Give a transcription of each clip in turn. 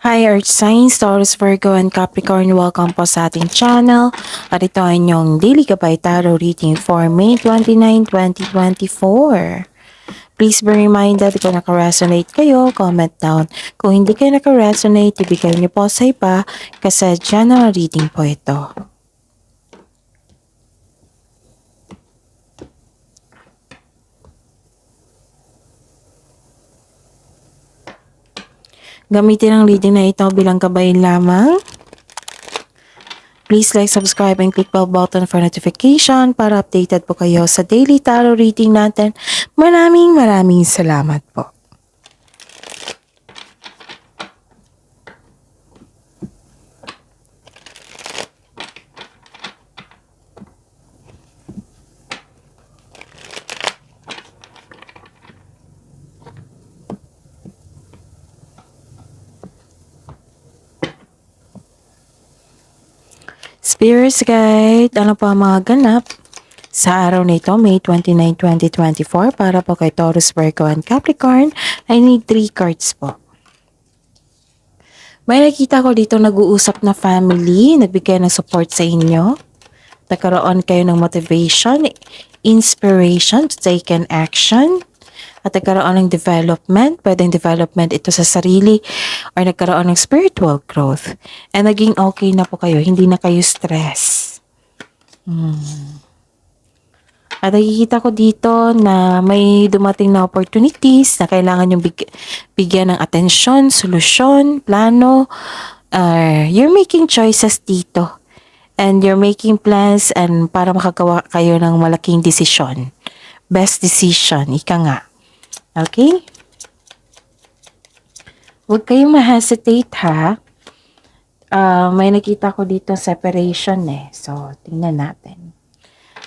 Hi Earth Signs, Taurus, Virgo, and Capricorn. Welcome po sa ating channel. At ito ay inyong Daily Gabay Tarot Reading for May 29, 2024. Please be reminded kung naka-resonate kayo, comment down. Kung hindi kayo naka-resonate, ibigay niyo po sa iba kasi general reading po ito. Gamitin ang reading na ito bilang gabay lamang. Please like, subscribe, and click bell button for notification para updated po kayo sa daily tarot reading natin. Maraming salamat po. Spirits Guide, ano po ang mga ganap sa araw na ito, May 29, 2024, para po kay Taurus, Virgo, and Capricorn. I need 3 cards po. May nakita ko dito nag-uusap na family, nagbigay ng support sa inyo. Nagkaroon kayo ng motivation, inspiration to take an action. At nagkaroon ng development, pwedeng development ito sa sarili or nagkaroon ng spiritual growth. And naging okay na po kayo, hindi na kayo stress. At nakikita ko dito na may dumating na opportunities na kailangan yung bigyan ng atensyon, solusyon, plano. You're making choices dito. And you're making plans and para makagawa kayo ng malaking desisyon. Best decision, ika nga. Okay? Huwag kayong ma-hesitate ha. May nakita ko dito separation eh. So, tingnan natin.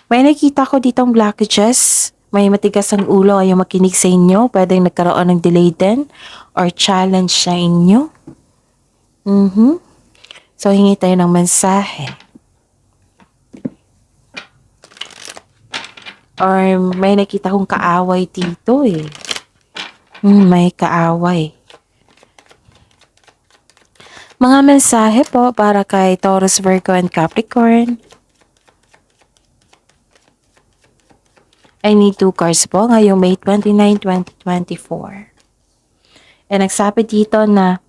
May nakita ko ditong blockages. May matigas ang ulo, ayaw makinig sa inyo. Pwedeng nagkaroon ng delay din or challenge sa inyo. So, hingi tayo ng mensahe. Or may nakita kong kaaway dito eh. May kaaway. Mga mensahe po para kay Taurus, Virgo, and Capricorn. I need 2 cards po ngayong May 29, 2024. And nagsabi dito na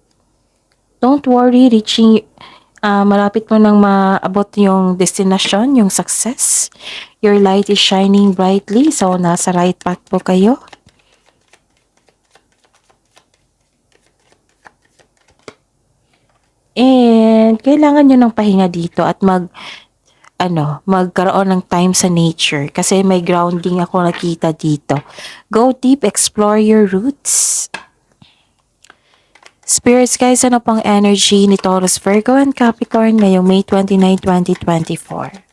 don't worry, malapit mo nang maabot yung destination, yung success. Your light is shining brightly, so nasa right path po kayo. And kailangan nyo ng pahinga dito at magkaroon ng time sa nature kasi may grounding ako nakita dito. Go deep, explore your roots. Spirits guys, ano pang energy ni Taurus, Virgo, and Capricorn ngayong May 29, 2024?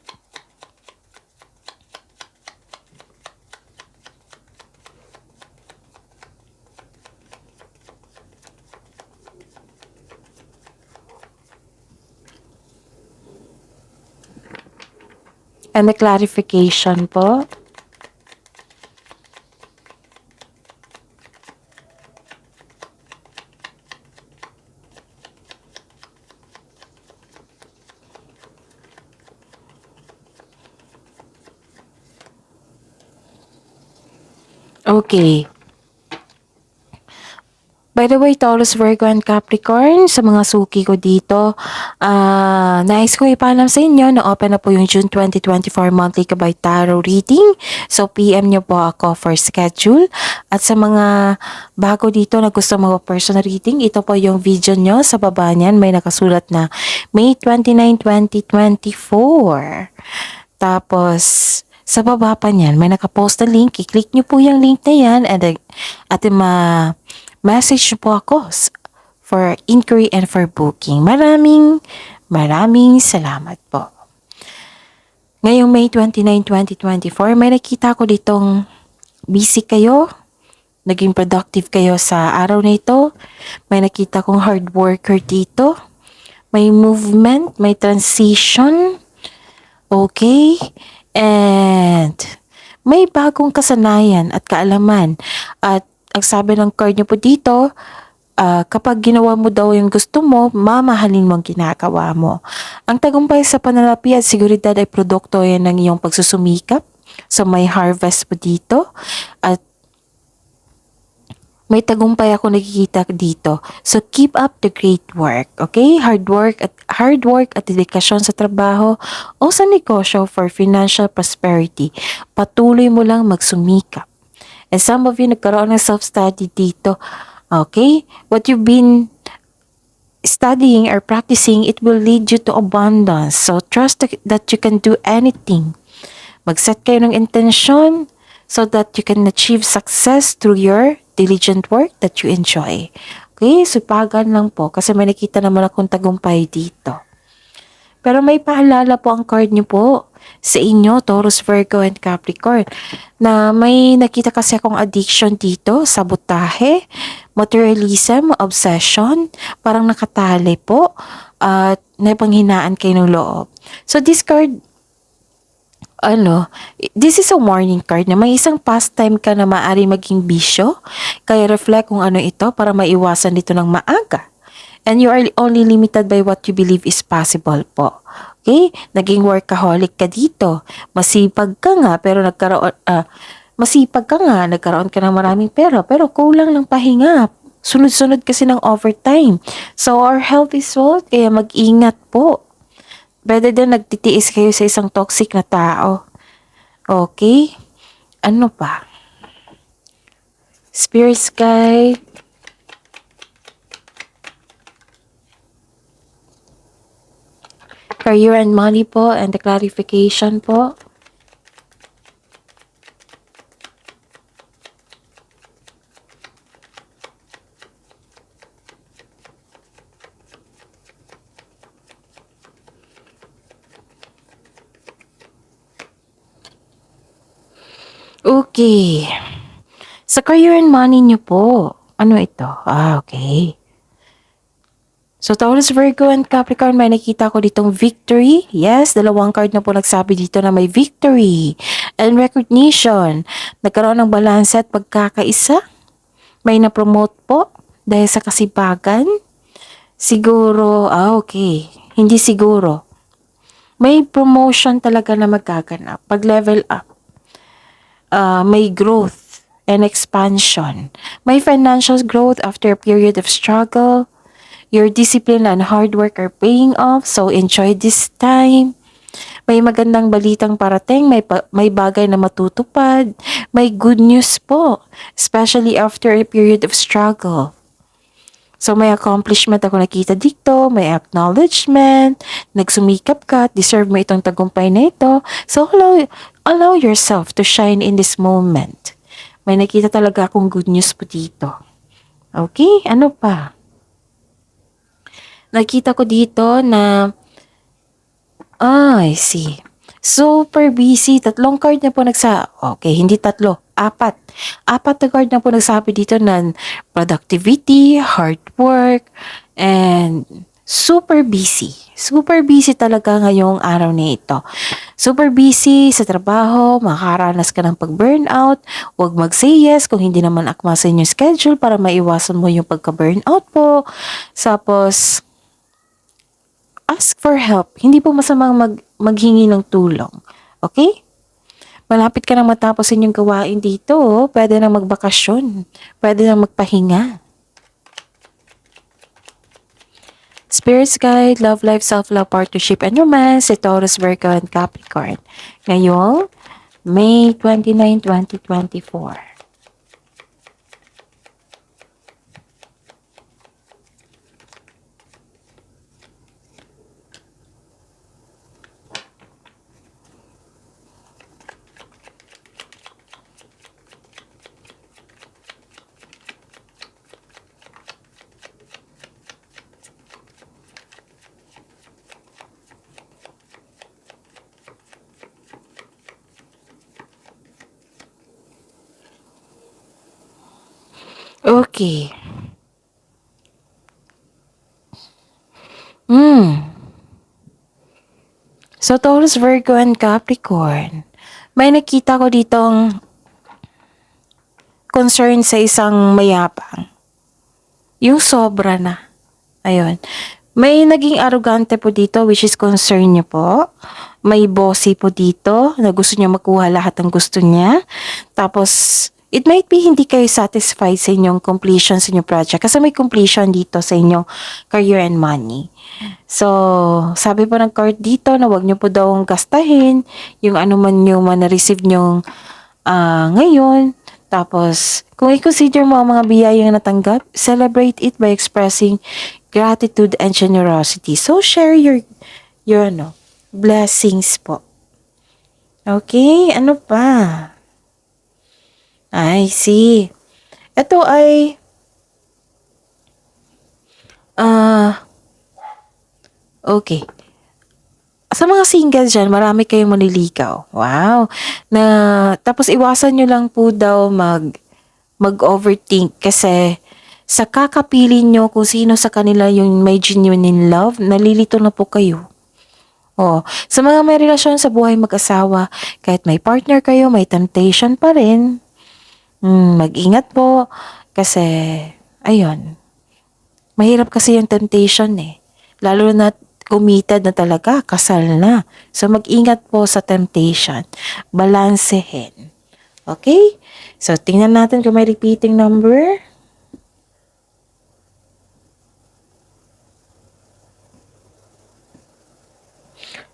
And the clarification po. Okay. By the way, Taurus, Virgo, and Capricorn, sa mga suki ko dito, nais ko ipaalam sa inyo na open na po yung June 2024 monthly Gabay Tarot Reading. So, PM nyo po ako for schedule. At sa mga bago dito na gusto mag-personal reading, ito po yung video nyo. Sa baba niyan, may nakasulat na May 29, 2024. Tapos, sa baba pa niyan, may nakapost na link. I-click nyo po yung link na yan at message po ako for inquiry and for booking. Maraming salamat po. Ngayong May 29, 2024, may nakita ko ditong busy kayo. Naging productive kayo sa araw na ito. May nakita kong hard worker dito. May movement, may transition. Okay? And may bagong kasanayan at kaalaman. At ang sabi ng card niyo po dito, Kapag ginawa mo daw yung gusto mo, mamahalin mo ang ginagawa mo. Ang tagumpay sa panalapi at seguridad ay produkto yan ng iyong pagsusumikap. So may harvest mo dito at may tagumpay ako nakikita dito. So keep up the great work, okay? Hard work at dedikasyon sa trabaho o sa negosyo for financial prosperity. Patuloy mo lang magsumikap. And some of you nagkaroon ng self-study dito. Okay? What you've been studying or practicing, it will lead you to abundance. So trust that you can do anything. Mag-set kayo ng intention so that you can achieve success through your diligent work that you enjoy. Okay? Sipagan lang po kasi may nakita naman akong tagumpay dito. Pero may paalala po ang card niyo po sa inyo, Taurus, Virgo, and Capricorn, na may nakita kasi akong addiction dito, sabotahe, materialism, obsession, parang nakatali po, at napanghinaan kayo ng loob. So this card, this is a warning card na may isang pastime ka na maaari maging bisyo, kaya reflect kung ano ito para maiwasan dito ng maaga. And you are only limited by what you believe is possible po. Okay? Naging workaholic ka dito. Masipag ka nga, nagkaroon ka ng maraming pera, pero kulang ng pahinga. Sunod-sunod kasi ng overtime. So, our health is wealth, kaya mag-ingat po. Better than nagtitiis kayo sa isang toxic na tao. Okay? Ano pa? Spirit guide. Career and money po, and the clarification po. Okay. Sa career and money niyo po, ano ito? Okay. So, Taurus, Virgo, and Capricorn, may nakita ko ditong victory. Yes, dalawang card na po nagsabi dito na may victory and recognition. Nagkaroon ng balance at pagkakaisa. May na-promote po dahil sa kasipagan. Siguro, okay. Hindi siguro. May promotion talaga na magaganap. Pag level up. May growth and expansion. May financial growth after a period of struggle. Your discipline and hard work are paying off, so enjoy this time. May magandang balitang parating, may bagay na matutupad, may good news po, especially after a period of struggle. So may accomplishment ako nakita dito, may acknowledgement, nagsumikap ka, deserve mo itong tagumpay na ito. So allow yourself to shine in this moment. May nakita talaga akong good news po dito. Okay, ano pa? Nakita ko dito na, I see. Super busy. Tatlong card na po okay, hindi tatlo. Apat. Apat na card na po nagsabi dito ng productivity, hard work, and super busy. Super busy talaga ngayong araw na ito. Super busy sa trabaho, makakaranas ka ng pag-burnout. Huwag mag-say yes kung hindi naman akma sa inyong schedule para maiwasan mo yung pagka-burnout po. Tapos, ask for help. Hindi po masamang maghingi ng tulong. Okay? Malapit ka nang matapos inyong gawain dito. Pwede nang magbakasyon. Pwede nang magpahinga. Spirits Guide, Love Life, Self-Love, Partnership, and Romance, si Taurus, Virgo, and Capricorn. Ngayong May 29, 2024. Okay. So, Taurus, Virgo, and Capricorn. May nakita ko ditong concern sa isang mayabang. yung sobra na. Ayun. May naging arrogante po dito, which is concern niyo po. May bossy po dito na gusto niya makuha lahat ng gusto niya. Tapos, it might be hindi kayo satisfied sa inyong completion sa inyong project kasi may completion dito sa inyong career and money. So, sabi po ng card dito na wag niyo po daw gastahin yung ano man yung na-receive nyong ngayon. Tapos, kung i-consider mo ang mga biyayang natanggap, celebrate it by expressing gratitude and generosity. So, share your blessings po. Okay, ano pa? I see. Ito ay, okay. Sa mga single dyan, marami kayong maniligaw. Wow. Tapos iwasan nyo lang po daw mag-overthink kasi sa kakapili nyo kung sino sa kanila yung may genuine in love, nalilito na po kayo. Oh, sa mga may relasyon sa buhay mag-asawa, kahit may partner kayo, may temptation pa rin. Mag-ingat po kasi, ayun, mahirap kasi yung temptation eh. Lalo na committed na talaga, kasal na. So, mag-ingat po sa temptation. Balansehin. Okay? So, tingnan natin kung may repeating number.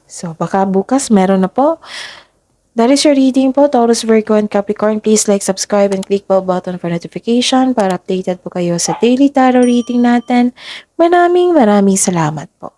So, baka bukas meron na po. That is your reading po, Taurus, Virgo, and Capricorn. Please like, subscribe, and click bell button for notification para updated po kayo sa daily tarot reading natin. Maraming salamat po.